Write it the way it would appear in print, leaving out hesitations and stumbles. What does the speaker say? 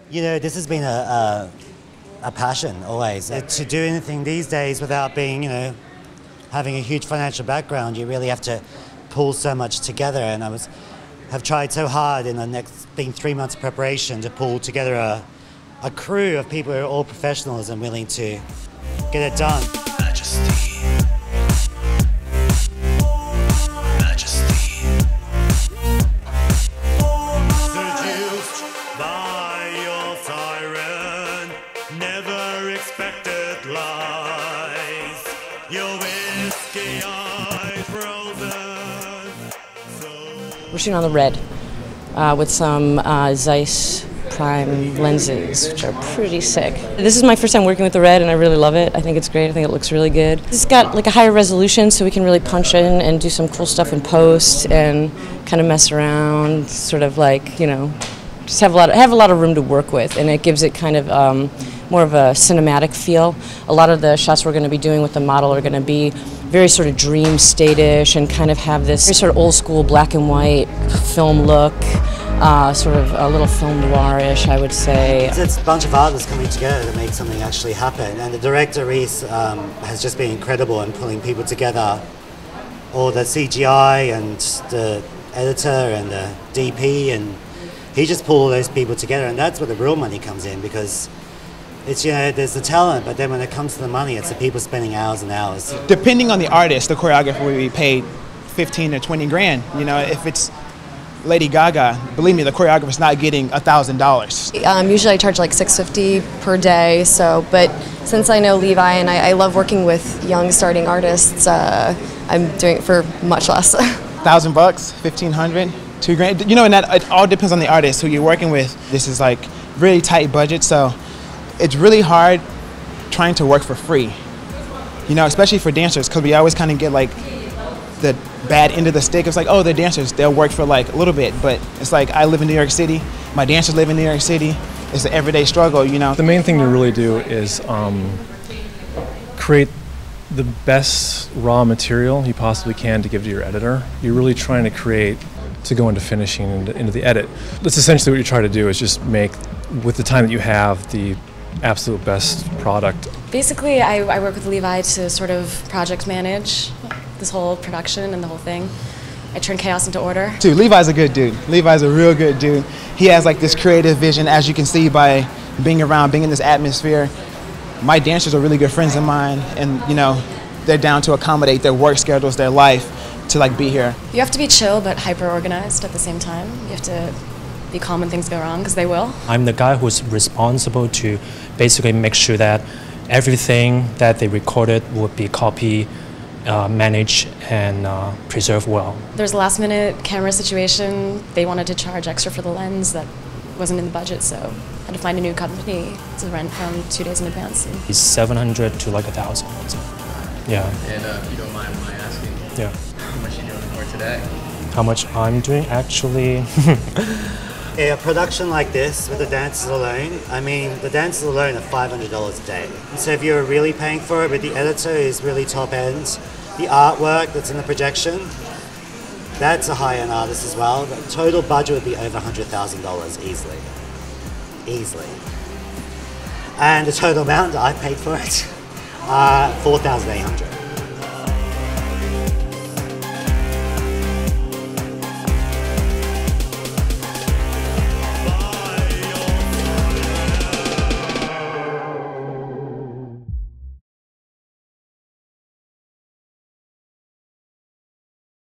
You know, this has been a passion always. To do anything these days without being, you know, having a huge financial background, you really have to pull so much together. And have tried so hard in the next, been 3 months of preparation to pull together a crew of people who are all professionals and willing to get it done. We're shooting on the red with some Zeiss prime lenses, which are pretty sick. This is my first time working with the red, and I really love it. I think it's great. I think it looks really good. It's got like a higher resolution, so we can really punch in and do some cool stuff in post and kind of mess around, sort of like, you know, just have a lot of room to work with, and it gives it kind of more of a cinematic feel. A lot of the shots we're going to be doing with the model are going to be very sort of dream state-ish and kind of have this very sort of old school black and white film look, sort of a little film noir-ish, I would say. It's a bunch of artists coming together to make something actually happen, and the director Reese has just been incredible in pulling people together. All the CGI and the editor and the DP, and he just pulled all those people together, and that's where the real money comes in, because it's, you know, there's the talent, but then when it comes to the money, it's the people spending hours and hours. Depending on the artist, the choreographer will be paid 15 to 20 grand. You know, if it's Lady Gaga, believe me, the choreographer's not getting $1,000. Usually I charge like $650 per day. So, but since I know Levi and I love working with young starting artists, I'm doing it for much less. $1,000, $1,500, $2,000. You know, and that it all depends on the artist who you're working with. This is like really tight budget, so it's really hard trying to work for free, you know, especially for dancers, because we always kind of get like the bad end of the stick. It's like, oh, they're dancers, they'll work for like a little bit, but it's like, I live in New York City, my dancers live in New York City. It's an everyday struggle, you know. The main thing to really do is create the best raw material you possibly can to give to your editor. You're really trying to create to go into finishing, into the edit. That's essentially what you try to do, is just make, with the time that you have, the absolute best product. Basically, I work with Levi to sort of project manage this whole production and the whole thing. I turn chaos into order. Dude, Levi's a good dude. Levi's a real good dude. He has like this creative vision, as you can see by being around, being in this atmosphere. My dancers are really good friends of mine, and you know, they're down to accommodate their work schedules, their life, to like be here. You have to be chill but hyper organized at the same time. You have to be calm when things go wrong, because they will. I'm the guy who's responsible to basically make sure that everything that they recorded would be copied, managed, and preserved well. There's a last minute camera situation. They wanted to charge extra for the lens that wasn't in the budget, so I had to find a new company to rent from 2 days in advance. It's 700 to like 1,000. So, yeah. And if you don't mind my asking, yeah, how much are you doing for today? How much I'm doing, actually? Yeah, a production like this with the dancers alone, I mean, the dancers alone are $500 a day. So if you're really paying for it, but the editor is really top end, the artwork that's in the projection, that's a high-end artist as well. The total budget would be over $100,000 easily. Easily. And the total amount that I paid for it, $4,800.